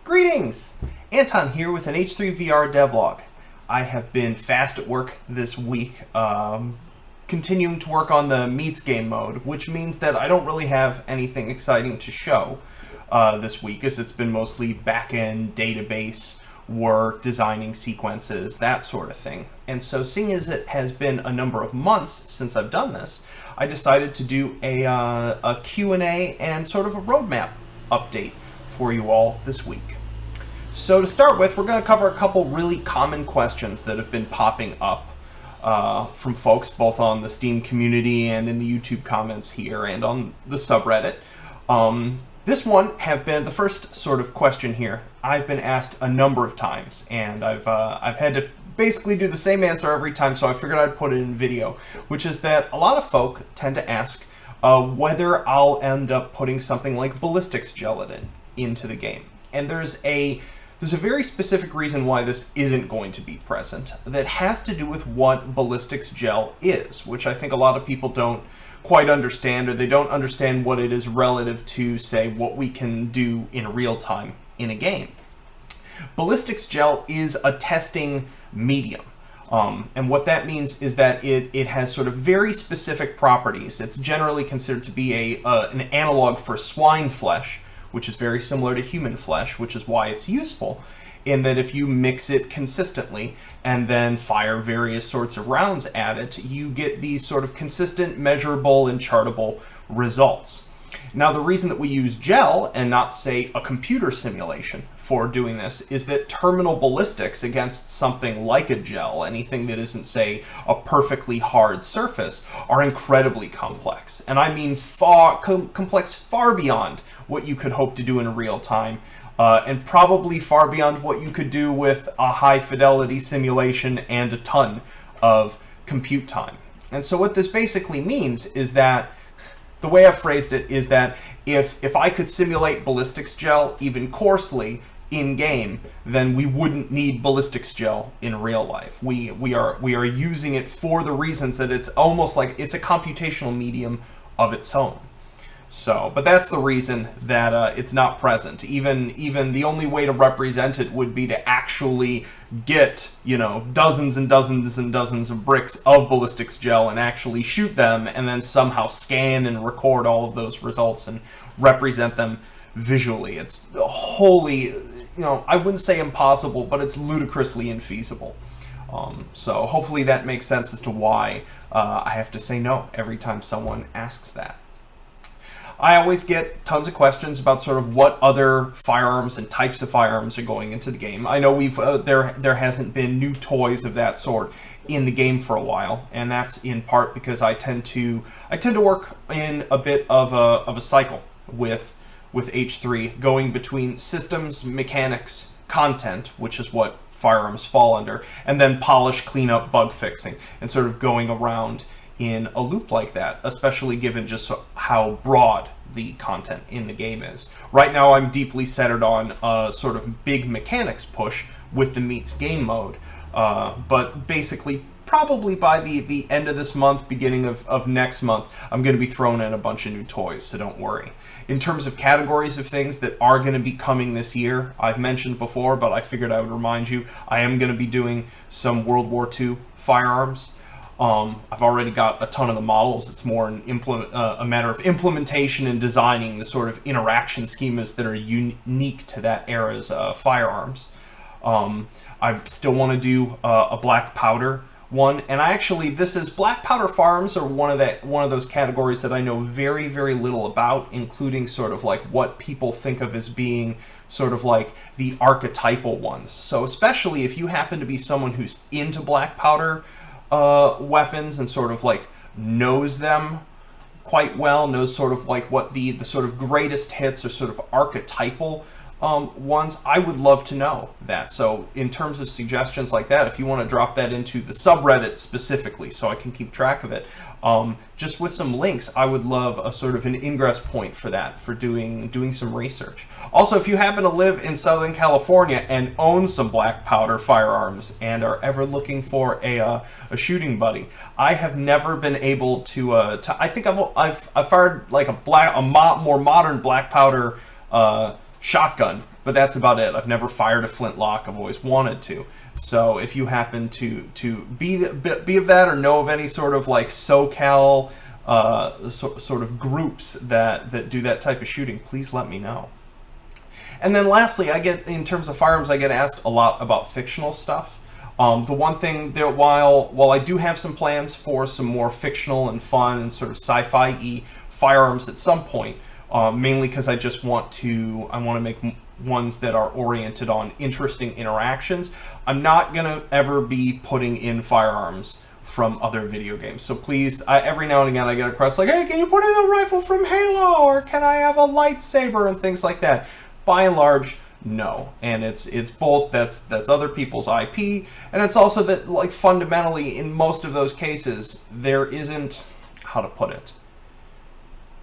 Greetings! Anton here with an H3VR devlog. I have been fast at work this week, continuing to work on the meets game mode, which means that I don't really have anything exciting to show this week, as it's been mostly back-end database work, designing sequences, that sort of thing. And so, seeing as it has been a number of months since I've done this, I decided to do a Q&A and sort of a roadmap update for you all this week. So to start with, we're going to cover a couple really common questions that have been popping up from folks both on the Steam community and in the YouTube comments here and on the subreddit. This one the first sort of question here, I've been asked a number of times, and I've had to basically do the same answer every time, so I figured I'd put it in video, which is that a lot of folk tend to ask whether I'll end up putting something like ballistics gelatin into the game. And there's a very specific reason why this isn't going to be present that has to do with what ballistics gel is, which I think a lot of people don't quite understand, or they don't understand what it is relative to, say, what we can do in real time in a game. Ballistics gel is a testing medium. And what that means is that it has sort of very specific properties. It's generally considered to be an analog for swine flesh, which is very similar to human flesh, which is why it's useful, in that if you mix it consistently and then fire various sorts of rounds at it, you get these sort of consistent, measurable, and chartable results. Now, the reason that we use gel and not, say, a computer simulation for doing this is that terminal ballistics against something like a gel, anything that isn't, say, a perfectly hard surface, are incredibly complex. And I mean complex far beyond what you could hope to do in real time, and probably far beyond what you could do with a high-fidelity simulation and a ton of compute time. And so what this basically means is that the way I've phrased it is that if I could simulate ballistics gel even coarsely in-game, then we wouldn't need ballistics gel in real life. We are using it for the reasons that it's almost like it's a computational medium of its own. So, but that's the reason that it's not present. Even the only way to represent it would be to actually get, dozens and dozens and dozens of bricks of ballistics gel and actually shoot them, and then somehow scan and record all of those results and represent them visually. It's wholly, I wouldn't say impossible, but it's ludicrously infeasible. So hopefully that makes sense as to why I have to say no every time someone asks that. I always get tons of questions about sort of what other firearms and types of firearms are going into the game. I know there hasn't been new toys of that sort in the game for a while, and that's in part because I tend to work in a bit of a cycle with H3, going between systems, mechanics, content, which is what firearms fall under, and then polish, cleanup, bug fixing, and sort of going around in a loop like that, especially given just how broad the content in the game is. Right now I'm deeply centered on a sort of big mechanics push with the meets game mode, but basically probably by the end of this month, beginning of next month, I'm going to be throwing in a bunch of new toys, so don't worry. In terms of categories of things that are going to be coming this year, I've mentioned before, but I figured I would remind you, I am going to be doing some World War II firearms. I've already got a ton of the models. It's more a matter of implementation and designing the sort of interaction schemas that are unique to that era's firearms. I still want to do a black powder one, and black powder firearms are one of those categories that I know very, very little about, including sort of like what people think of as being sort of like the archetypal ones. So especially if you happen to be someone who's into black powder weapons and sort of like knows them quite well, knows sort of like what the sort of greatest hits or sort of archetypal ones, I would love to know that. So in terms of suggestions like that, if you want to drop that into the subreddit specifically so I can keep track of it, just with some links, I would love a sort of an ingress point for that, for doing some research. Also, if you happen to live in Southern California and own some black powder firearms and are ever looking for a shooting buddy, I have never been able to I think I've fired like a more modern black powder shotgun but that's about it. I've never fired a flintlock. I've always wanted to. So if you happen to be of that or know of any sort of like SoCal sort of groups that do that type of shooting, please let me know. And then lastly, in terms of firearms, I get asked a lot about fictional stuff. The one thing that while I do have some plans for some more fictional and fun and sort of sci-fi-y firearms at some point, mainly because I want to make ones that are oriented on interesting interactions. I'm not gonna ever be putting in firearms from other video games. So please, every now and again I get a request like, hey, can you put in a rifle from Halo, or can I have a lightsaber and things like that? By and large, no. And it's both that's other people's IP, and it's also that, like, fundamentally in most of those cases there isn't, how to put it,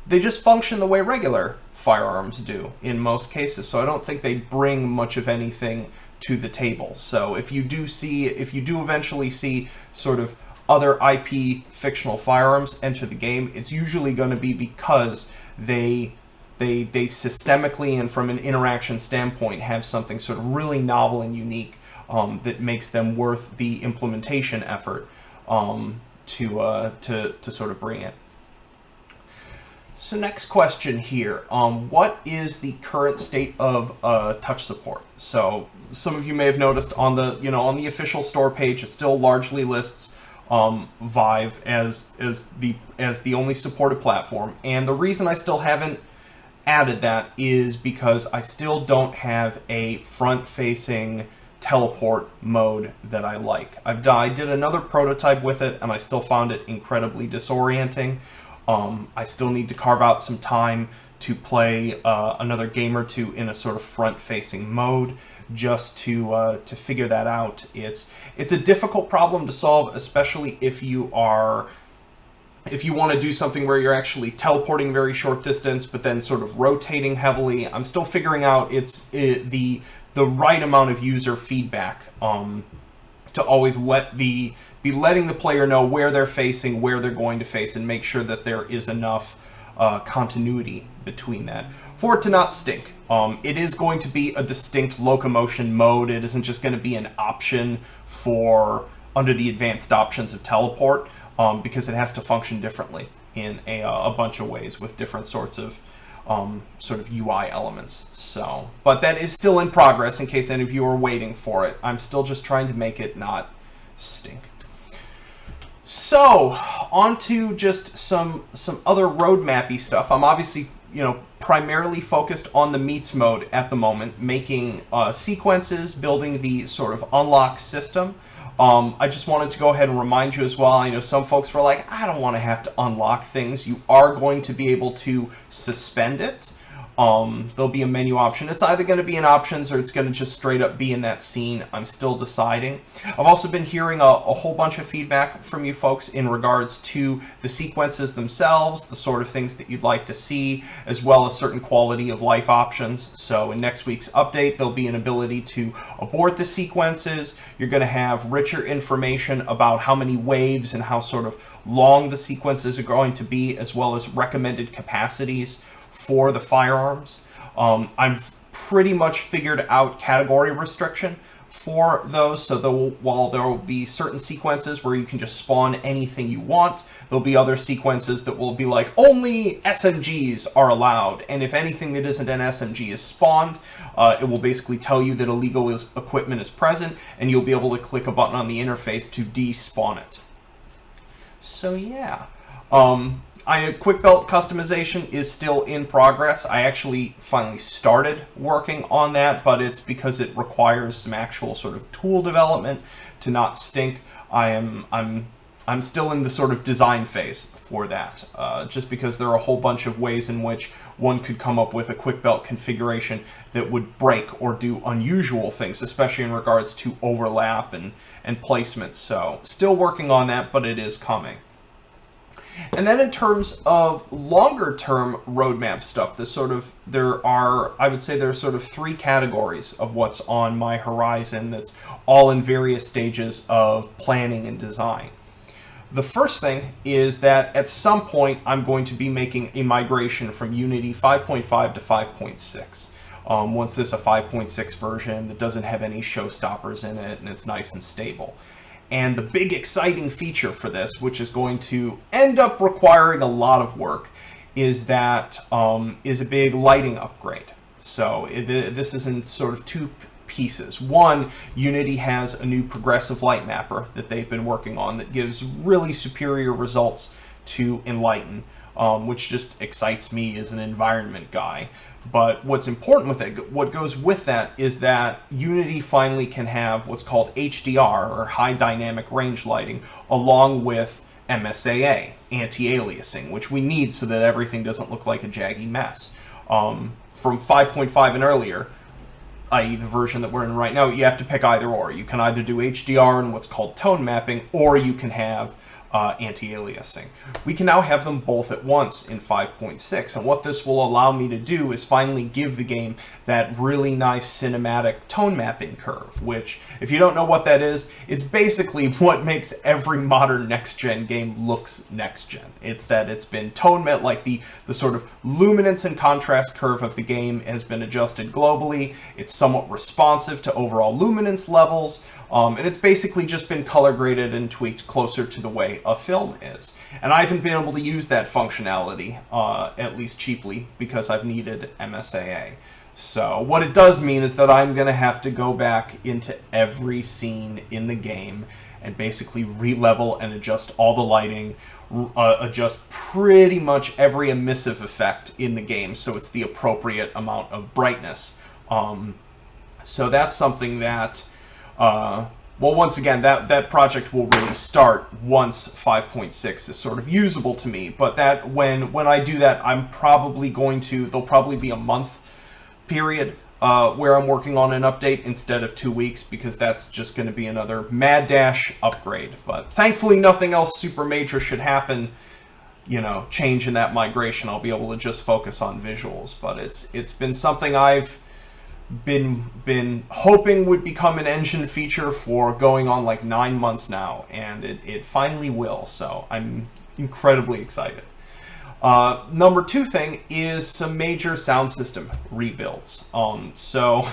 they just function the way regular firearms do in most cases. So I don't think they bring much of anything to the table. So if you do eventually see sort of other IP fictional firearms enter the game, it's usually going to be because they systemically and from an interaction standpoint have something sort of really novel and unique that makes them worth the implementation effort to sort of bring it. So next question here, what is the current state of touch support? So some of you may have noticed on the official store page, it still largely lists Vive as the only supported platform, and the reason I still haven't added that is because I still don't have a front-facing teleport mode that I like. I did another prototype with it, and I still found it incredibly disorienting. I still need to carve out some time to play another game or two in a sort of front-facing mode just to figure that out. It's a difficult problem to solve, especially if you want to do something where you're actually teleporting very short distance, but then sort of rotating heavily. I'm still figuring out the right amount of user feedback to always be letting the player know where they're facing, where they're going to face, and make sure that there is enough continuity between that for it to not stink. It is going to be a distinct locomotion mode. It isn't just going to be an option for under the advanced options of teleport, because it has to function differently in a bunch of ways with different sorts of sort of UI elements. So, but that is still in progress in case any of you are waiting for it. I'm still just trying to make it not stink. So, on to just some other roadmap-y stuff. I'm obviously, primarily focused on the meets mode at the moment, making sequences, building the sort of unlock system. I just wanted to go ahead and remind you as well, I know some folks were like, I don't want to have to unlock things. You are going to be able to suspend it. There'll be a menu option. It's either going to be in options or it's going to just straight up be in that scene. I'm still deciding. I've also been hearing a whole bunch of feedback from you folks in regards to the sequences themselves, the sort of things that you'd like to see, as well as certain quality of life options. So in next week's update, there'll be an ability to abort the sequences. You're going to have richer information about how many waves and how sort of long the sequences are going to be, as well as recommended capacities for the firearms. I've pretty much figured out category restriction for those, so while there will be certain sequences where you can just spawn anything you want, there'll be other sequences that will be like, only SMGs are allowed, and if anything that isn't an SMG is spawned, it will basically tell you that illegal equipment is present, and you'll be able to click a button on the interface to despawn it. So yeah. Quick belt customization is still in progress. I actually finally started working on that, but it's because it requires some actual sort of tool development to not stink. I'm still in the sort of design phase for that, just because there are a whole bunch of ways in which one could come up with a quick belt configuration that would break or do unusual things, especially in regards to overlap and placement. So still working on that, but it is coming. And then in terms of longer term roadmap stuff, I would say there are sort of three categories of what's on my horizon that's all in various stages of planning and design. The first thing is that at some point I'm going to be making a migration from Unity 5.5 to 5.6. once there's a 5.6 version that doesn't have any showstoppers in it and it's nice and stable. And the big exciting feature for this, which is going to end up requiring a lot of work, is that is a big lighting upgrade. So this is in sort of two pieces. One, Unity has a new progressive light mapper that they've been working on that gives really superior results to Enlighten, which just excites me as an environment guy. But what's important with it, what goes with that, is that Unity finally can have what's called HDR, or high dynamic range lighting, along with MSAA, anti-aliasing, which we need so that everything doesn't look like a jaggy mess. From 5.5 and earlier, i.e. the version that we're in right now, you have to pick either or. You can either do HDR and what's called tone mapping, or you can have anti-aliasing. We can now have them both at once in 5.6, and what this will allow me to do is finally give the game that really nice cinematic tone mapping curve, which, if you don't know what that is, it's basically what makes every modern next-gen game looks next-gen. It's that it's been tone mapped, like the sort of luminance and contrast curve of the game has been adjusted globally. It's somewhat responsive to overall luminance levels, and it's basically just been color graded and tweaked closer to the way a film is. And I haven't been able to use that functionality, at least cheaply, because I've needed MSAA. So what it does mean is that I'm going to have to go back into every scene in the game and basically re-level and adjust all the lighting, adjust pretty much every emissive effect in the game so it's the appropriate amount of brightness. So that's something that well, once again, that project will really start once 5.6 is sort of usable to me. But that when I do that, I'm probably going to, there'll probably be a month period where I'm working on an update instead of 2 weeks, because that's just going to be another mad dash upgrade. But thankfully, nothing else super major should happen, you know, change in that migration. I'll be able to just focus on visuals. But it's been something I've been hoping would become an engine feature for going on like 9 months now, and it finally will, so I'm incredibly excited. Number two thing is some major sound system rebuilds. So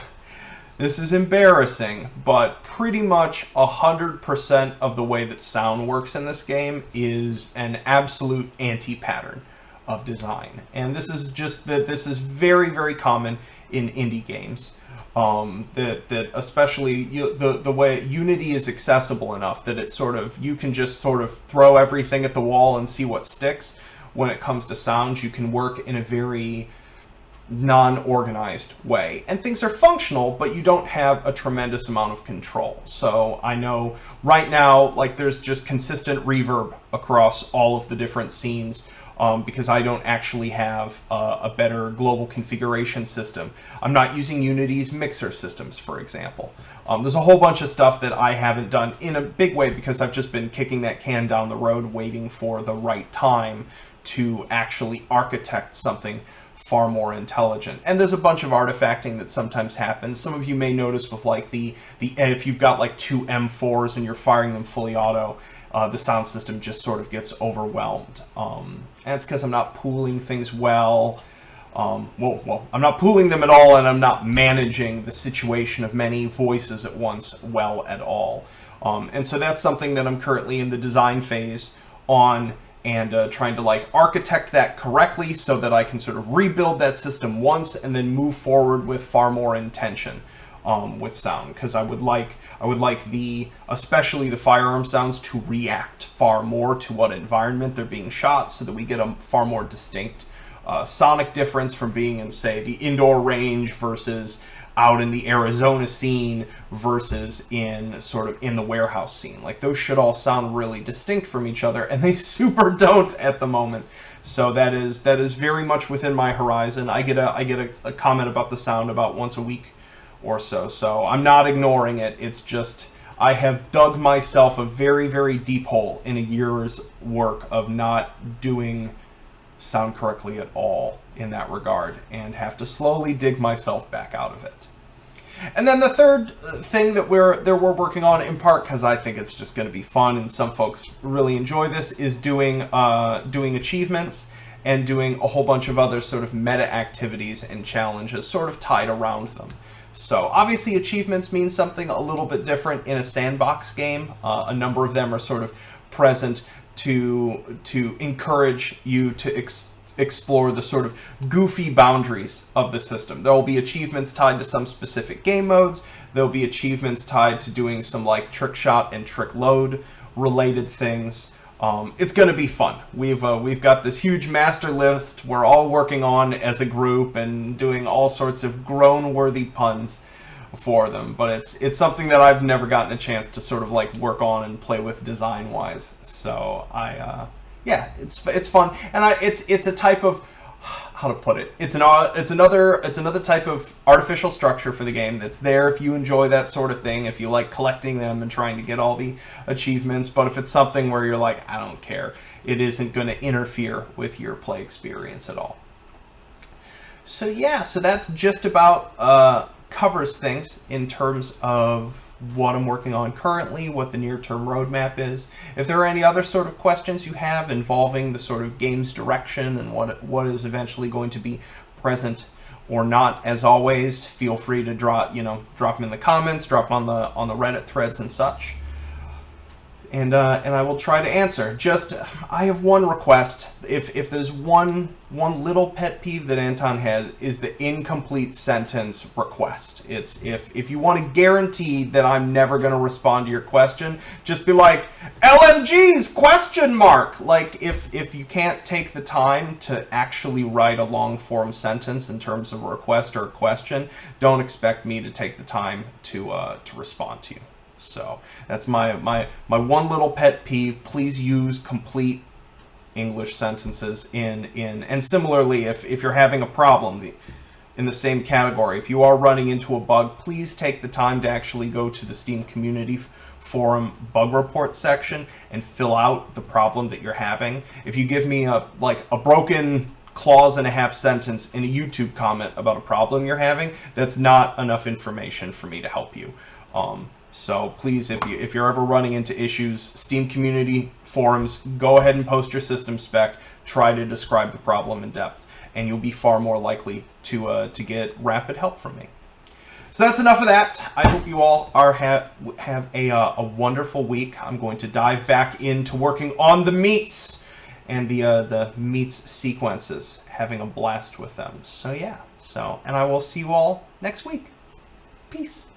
this is embarrassing, but pretty much 100% of the way that sound works in this game is an absolute anti-pattern of design. And this is just that this is very, very common in indie games. That especially the way Unity is accessible enough that it sort of, you can just sort of throw everything at the wall and see what sticks. When it comes to sounds, you can work in a very non-organized way, and things are functional, but you don't have a tremendous amount of control. So I know right now, like, there's just consistent reverb across all of the different scenes, because I don't actually have a better global configuration system. I'm not using Unity's mixer systems, for example. There's a whole bunch of stuff that I haven't done in a big way because I've just been kicking that can down the road, waiting for the right time to actually architect something far more intelligent. And there's a bunch of artifacting that sometimes happens. Some of you may notice with like the if you've got like two M4s and you're firing them fully auto, the sound system just sort of gets overwhelmed. And it's because I'm not pooling things well. Well, I'm not pooling them at all, and I'm not managing the situation of many voices at once well at all. And so that's something that I'm currently in the design phase on, and trying to like architect that correctly so that I can sort of rebuild that system once and then move forward with far more intention with sound, because I would like especially the firearm sounds to react far more to what environment they're being shot, so that we get a far more distinct sonic difference from being in, say, the indoor range versus out in the Arizona scene versus in sort of in the warehouse scene. Like, those should all sound really distinct from each other, and they super don't at the moment. So that is very much within my horizon. I get a comment about the sound about once a week or so. So I'm not ignoring it. It's just I have dug myself a very, very deep hole in a year's work of not doing sound correctly at all in that regard, and have to slowly dig myself back out of it. And then the third thing that we're working on, in part because I think it's just going to be fun and some folks really enjoy this, is doing achievements and doing a whole bunch of other sort of meta activities and challenges sort of tied around them. So obviously achievements mean something a little bit different in a sandbox game. A number of them are sort of present to encourage you to explore the sort of goofy boundaries of the system. There will be achievements tied to some specific game modes. There'll be achievements tied to doing some like trick shot and trick load related things. It's going to be fun. We've got this huge master list we're all working on as a group and doing all sorts of groan-worthy puns for them. But it's something that I've never gotten a chance to sort of like work on and play with design-wise. So yeah, it's fun, and it's a type of, how to put it, it's another type of artificial structure for the game that's there if you enjoy that sort of thing, if you like collecting them and trying to get all the achievements. But if it's something where you're like, I don't care, it isn't going to interfere with your play experience at all. So yeah, so that just about covers things in terms of what I'm working on currently, what the near-term roadmap is. If there are any other sort of questions you have involving the sort of game's direction and what is eventually going to be present or not, as always, feel free to drop them in the comments, drop on the Reddit threads and such. And I will try to answer. Just, I have one request. If there's one little pet peeve that Anton has, is the incomplete sentence request. It's if you want to guarantee that I'm never going to respond to your question, just be like, LMGs, question mark! Like, if you can't take the time to actually write a long form sentence in terms of a request or a question, don't expect me to take the time to respond to you. So that's my one little pet peeve. Please use complete English sentences and similarly, if you're having a problem in the same category, if you are running into a bug, please take the time to actually go to the Steam Community Forum bug report section and fill out the problem that you're having. If you give me a broken clause and a half sentence in a YouTube comment about a problem you're having, that's not enough information for me to help you. So please, if you're ever running into issues, Steam Community Forums, go ahead and post your system spec, try to describe the problem in depth, and you'll be far more likely to get rapid help from me. So that's enough of that. I hope you all have a wonderful week. I'm going to dive back into working on the meats and the meats sequences, having a blast with them. So yeah, and I will see you all next week. Peace.